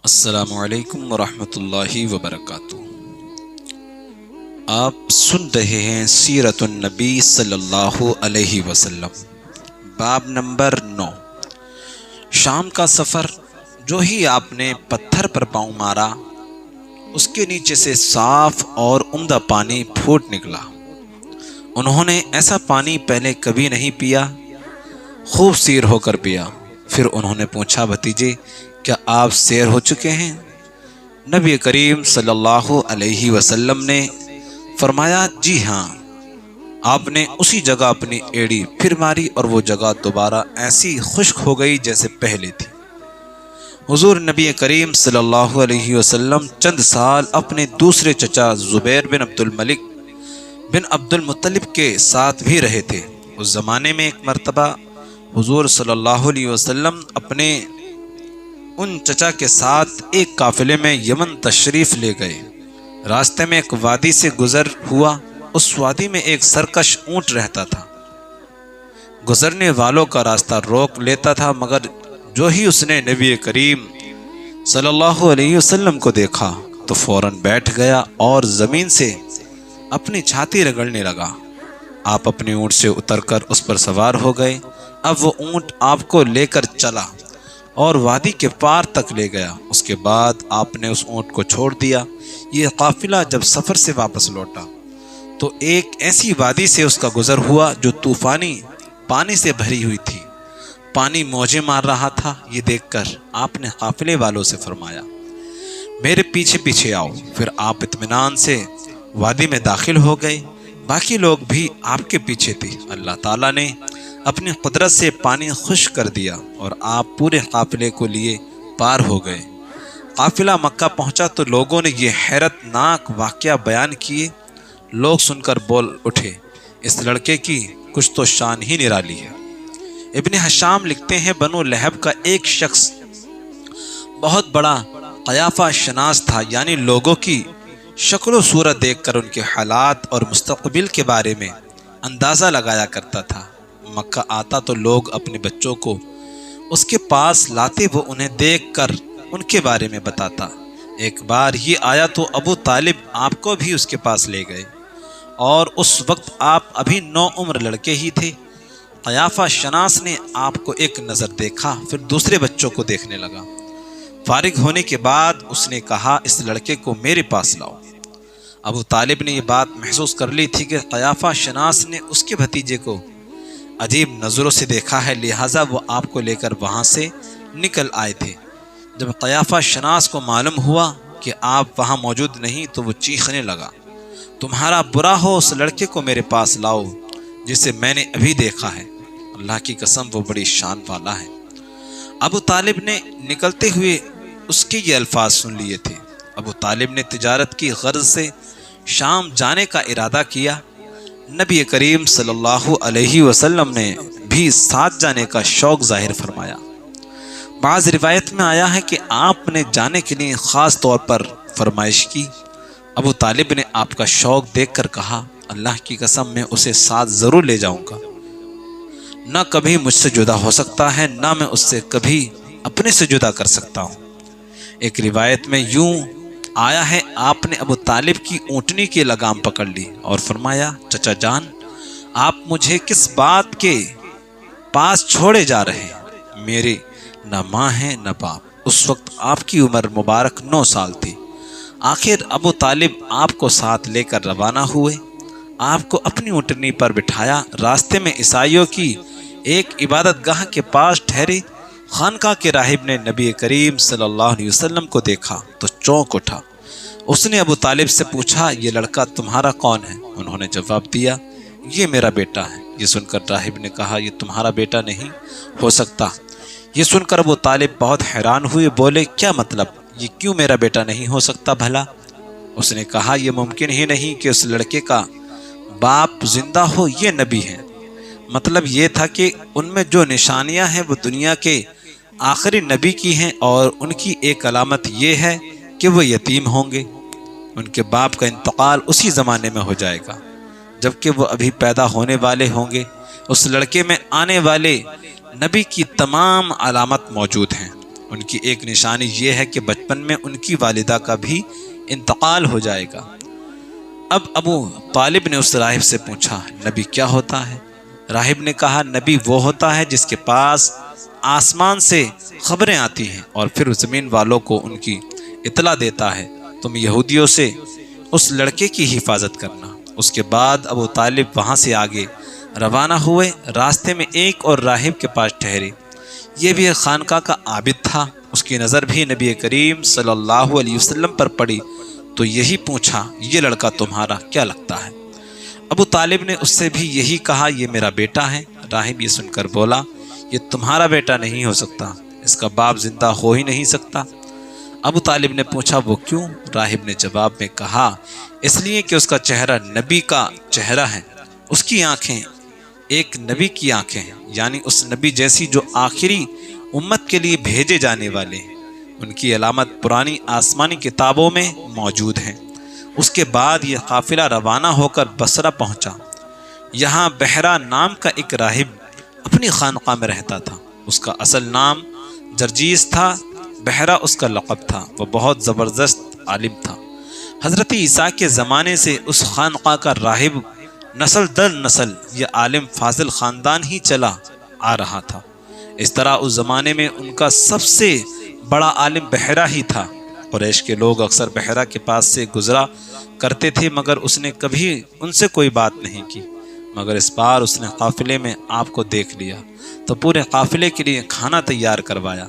السلام علیکم ورحمۃ اللہ وبرکاتہ۔ آپ سن رہے ہیں سیرت النبی صلی اللہ علیہ وسلم، باب نمبر 9۔ شام کا سفر۔ جو ہی آپ نے پتھر پر پاؤں مارا، اس کے نیچے سے صاف اور عمدہ پانی پھوٹ نکلا۔ انہوں نے ایسا پانی پہلے کبھی نہیں پیا، خوب سیر ہو کر پیا۔ پھر انہوں نے پوچھا، بھتیجے کیا آپ سیر ہو چکے ہیں؟ نبی کریم صلی اللہ علیہ وسلم نے فرمایا، جی ہاں۔ آپ نے اسی جگہ اپنی ایڑی پھر ماری اور وہ جگہ دوبارہ ایسی خشک ہو گئی جیسے پہلے تھی۔ حضور نبی کریم صلی اللہ علیہ وسلم چند سال اپنے دوسرے چچا زبیر بن عبد الملک بن عبد المطلب کے ساتھ بھی رہے تھے۔ اس زمانے میں ایک مرتبہ حضور صلی اللہ علیہ وسلم اپنے ان چچا کے ساتھ ایک قافلے میں یمن تشریف لے گئے۔ راستے میں ایک وادی سے گزر ہوا۔ اس وادی میں ایک سرکش اونٹ رہتا تھا۔ گزرنے والوں کا راستہ روک لیتا تھا، مگر جو ہی اس نے نبی کریم صلی اللہ علیہ وسلم کو دیکھا تو فوراً بیٹھ گیا اور زمین سے اپنی چھاتی رگڑنے لگا۔ آپ اپنے اونٹ سے اتر کر اس پر سوار ہو گئے۔ اب وہ اونٹ آپ کو لے کر چلا اور وادی کے پار تک لے گیا۔ اس کے بعد آپ نے اس اونٹ کو چھوڑ دیا۔ یہ قافلہ جب سفر سے واپس لوٹا تو ایک ایسی وادی سے اس کا گزر ہوا جو طوفانی پانی سے بھری ہوئی تھی۔ پانی موجیں مار رہا تھا۔ یہ دیکھ کر آپ نے قافلے والوں سے فرمایا، میرے پیچھے پیچھے آؤ۔ پھر آپ اطمینان سے وادی میں داخل ہو گئے۔ باقی لوگ بھی آپ کے پیچھے تھے۔ اللہ تعالیٰ نے اپنی قدرت سے پانی خشک کر دیا اور آپ پورے قافلے کو لیے پار ہو گئے۔ قافلہ مکہ پہنچا تو لوگوں نے یہ حیرت ناک واقعہ بیان کیے۔ لوگ سن کر بول اٹھے، اس لڑکے کی کچھ تو شان ہی نرالی ہے۔ ابن حشام لکھتے ہیں، بنو لہب کا ایک شخص بہت بڑا قیافہ شناس تھا، یعنی لوگوں کی شکل و صورت دیکھ کر ان کے حالات اور مستقبل کے بارے میں اندازہ لگایا کرتا تھا۔ مکہ آتا تو لوگ اپنے بچوں کو اس کے پاس لاتے، وہ انہیں دیکھ کر ان کے بارے میں بتاتا۔ ایک بار یہ آیا تو ابو طالب آپ کو بھی اس کے پاس لے گئے، اور اس وقت آپ ابھی نوعمر لڑکے ہی تھے۔ قیافہ شناس نے آپ کو ایک نظر دیکھا، پھر دوسرے بچوں کو دیکھنے لگا۔ فارغ ہونے کے بعد اس نے کہا، اس لڑکے کو میرے پاس لاؤ۔ ابو طالب نے یہ بات محسوس کر لی تھی کہ قیافہ شناس نے اس کے بھتیجے کو عجیب نظروں سے دیکھا ہے، لہٰذا وہ آپ کو لے کر وہاں سے نکل آئے تھے۔ جب قیافہ شناس کو معلوم ہوا کہ آپ وہاں موجود نہیں تو وہ چیخنے لگا، تمہارا برا ہو، اس لڑکے کو میرے پاس لاؤ جسے میں نے ابھی دیکھا ہے۔ اللہ کی قسم وہ بڑی شان والا ہے۔ ابو طالب نے نکلتے ہوئے اس کے یہ الفاظ سن لیے تھے۔ ابو طالب نے تجارت کی غرض سے شام جانے کا ارادہ کیا۔ نبی کریم صلی اللہ علیہ وسلم نے بھی ساتھ جانے کا شوق ظاہر فرمایا۔ بعض روایت میں آیا ہے کہ آپ نے جانے کے لیے خاص طور پر فرمائش کی۔ ابو طالب نے آپ کا شوق دیکھ کر کہا، اللہ کی قسم میں اسے ساتھ ضرور لے جاؤں گا، نہ کبھی مجھ سے جدا ہو سکتا ہے، نہ میں اس سے کبھی اپنے سے جدا کر سکتا ہوں۔ ایک روایت میں یوں آیا ہے، آپ نے ابو طالب کی اونٹنی کی لگام پکڑ لی اور فرمایا، چچا جان، آپ مجھے کس بات کے پاس چھوڑے جا رہے ہیں؟ میرے نہ ماں ہیں نہ باپ۔ اس وقت آپ کی عمر مبارک 9 سال تھی۔ آخر ابو طالب آپ کو ساتھ لے کر روانہ ہوئے۔ آپ کو اپنی اونٹنی پر بٹھایا۔ راستے میں عیسائیوں کی ایک عبادت گاہ کے پاس ٹھہرے۔ خانقاہ کے راہب نے نبی کریم صلی اللہ علیہ وسلم کو دیکھا تو چونک اٹھا۔ اس نے ابو طالب سے پوچھا، یہ لڑکا تمہارا کون ہے؟ انہوں نے جواب دیا، یہ میرا بیٹا ہے۔ یہ سن کر راہب نے کہا، یہ تمہارا بیٹا نہیں ہو سکتا۔ یہ سن کر ابو طالب بہت حیران ہوئے، بولے، کیا مطلب؟ یہ کیوں میرا بیٹا نہیں ہو سکتا بھلا؟ اس نے کہا، یہ ممکن ہی نہیں کہ اس لڑکے کا باپ زندہ ہو، یہ نبی ہے۔ مطلب یہ تھا کہ ان میں جو نشانیاں ہیں وہ دنیا کے آخری نبی کی ہیں، اور ان کی ایک علامت یہ ہے کہ وہ یتیم ہوں گے۔ ان کے باپ کا انتقال اسی زمانے میں ہو جائے گا جبکہ وہ ابھی پیدا ہونے والے ہوں گے۔ اس لڑکے میں آنے والے نبی کی تمام علامت موجود ہیں۔ ان کی ایک نشانی یہ ہے کہ بچپن میں ان کی والدہ کا بھی انتقال ہو جائے گا۔ اب ابو طالب نے اس راہب سے پوچھا، نبی کیا ہوتا ہے؟ راہب نے کہا، نبی وہ ہوتا ہے جس کے پاس آسمان سے خبریں آتی ہیں اور پھر زمین والوں کو ان کی اطلاع دیتا ہے۔ تم یہودیوں سے اس لڑکے کی حفاظت کرنا۔ اس کے بعد ابو طالب وہاں سے آگے روانہ ہوئے۔ راستے میں ایک اور راہب کے پاس ٹھہرے، یہ بھی ایک خانقاہ کا عابد تھا۔ اس کی نظر بھی نبی کریم صلی اللہ علیہ وسلم پر پڑی تو یہی پوچھا، یہ لڑکا تمہارا کیا لگتا ہے؟ ابو طالب نے اس سے بھی یہی کہا، یہ میرا بیٹا ہے۔ راہب یہ سن کر بولا، یہ تمہارا بیٹا نہیں ہو سکتا، اس کا باپ زندہ ہو ہی نہیں سکتا۔ ابو طالب نے پوچھا، وہ کیوں؟ راہب نے جواب میں کہا، اس لیے کہ اس کا چہرہ نبی کا چہرہ ہے، اس کی آنکھیں ایک نبی کی آنکھیں ہیں، یعنی اس نبی جیسی جو آخری امت کے لیے بھیجے جانے والے ہیں۔ ان کی علامت پرانی آسمانی کتابوں میں موجود ہیں۔ اس کے بعد یہ قافلہ روانہ ہو کر بصرہ پہنچا۔ یہاں بحرہ نام کا ایک راہب اپنی خانقاہ میں رہتا تھا۔ اس کا اصل نام جرجیس تھا، بحرہ اس کا لقب تھا۔ وہ بہت زبردست عالم تھا۔ حضرت عیسیٰ کے زمانے سے اس خانقاہ کا راہب نسل در نسل یہ عالم فاضل خاندان ہی چلا آ رہا تھا۔ اس طرح اس زمانے میں ان کا سب سے بڑا عالم بحرہ ہی تھا۔ قریش کے لوگ اکثر بحرہ کے پاس سے گزرا کرتے تھے مگر اس نے کبھی ان سے کوئی بات نہیں کی، مگر اس بار اس نے قافلے میں آپ کو دیکھ لیا تو پورے قافلے کے لیے کھانا تیار کروایا۔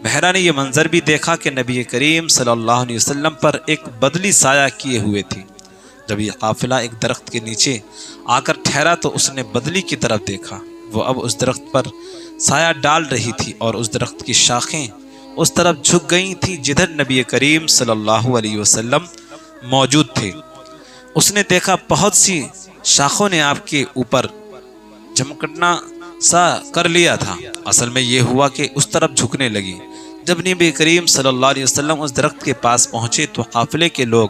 بحرہ نے یہ منظر بھی دیکھا کہ نبی کریم صلی اللہ علیہ وسلم پر ایک بدلی سایہ کیے ہوئے تھی۔ جب یہ قافلہ ایک درخت کے نیچے آ کر ٹھہرا تو اس نے بدلی کی طرف دیکھا، وہ اب اس درخت پر سایہ ڈال رہی تھی اور اس درخت کی شاخیں اس طرف جھک گئی تھی جدھر نبی کریم صلی اللہ علیہ وسلم موجود تھے۔ اس نے دیکھا بہت سی شاخوں نے آپ کے اوپر جھمکنا سا کر لیا تھا۔ اصل میں یہ ہوا کہ اس طرف جھکنے لگی۔ جب نبی کریم صلی اللہ علیہ وسلم اس درخت کے پاس پہنچے تو قافلے کے لوگ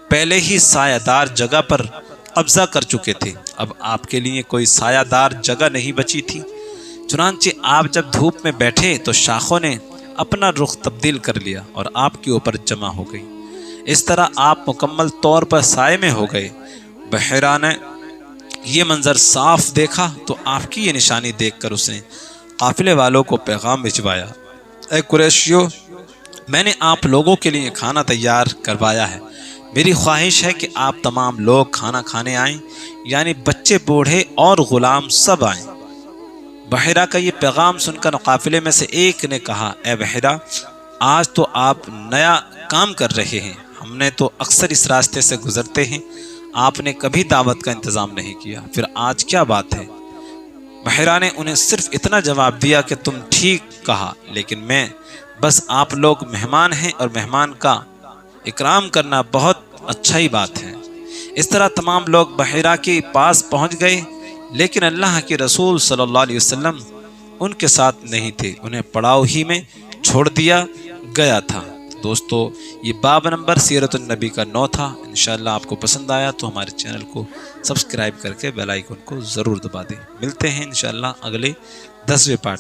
پہلے ہی سایہ دار جگہ پر قبضہ کر چکے تھے۔ اب آپ کے لیے کوئی سایہ دار جگہ نہیں بچی تھی۔ چنانچہ آپ جب دھوپ میں بیٹھے تو شاخوں نے اپنا رخ تبدیل کر لیا اور آپ کے اوپر جمع ہو گئی۔ اس طرح آپ مکمل طور پر سائے میں ہو گئے۔ بحیرہ نے یہ منظر صاف دیکھا تو آپ کی یہ نشانی دیکھ کر اس نے قافلے والوں کو پیغام بھجوایا، اے قریشیو، میں نے آپ لوگوں کے لیے کھانا تیار کروایا ہے۔ میری خواہش ہے کہ آپ تمام لوگ کھانا کھانے آئیں، یعنی بچے بوڑھے اور غلام سب آئیں۔ بحیرہ کا یہ پیغام سن کر قافلے میں سے ایک نے کہا، اے بحیرہ، آج تو آپ نیا کام کر رہے ہیں، ہم نے تو اکثر اس راستے سے گزرتے ہیں، آپ نے کبھی دعوت کا انتظام نہیں کیا، پھر آج کیا بات ہے؟ بحیرہ نے انہیں صرف اتنا جواب دیا کہ تم ٹھیک کہا، لیکن میں بس آپ لوگ مہمان ہیں اور مہمان کا اکرام کرنا بہت اچھا ہی بات ہے۔ اس طرح تمام لوگ بحیرہ کے پاس پہنچ گئے، لیکن اللہ کے رسول صلی اللہ علیہ وسلم ان کے ساتھ نہیں تھے، انہیں پڑاؤ ہی میں چھوڑ دیا گیا تھا۔ دوستو، یہ باب نمبر سیرت النبی کا 9 تھا۔ انشاءاللہ آپ کو پسند آیا تو ہمارے چینل کو سبسکرائب کر کے بیل آئیکن کو ضرور دبا دیں۔ ملتے ہیں انشاءاللہ اگلے 10ویں پارٹ۔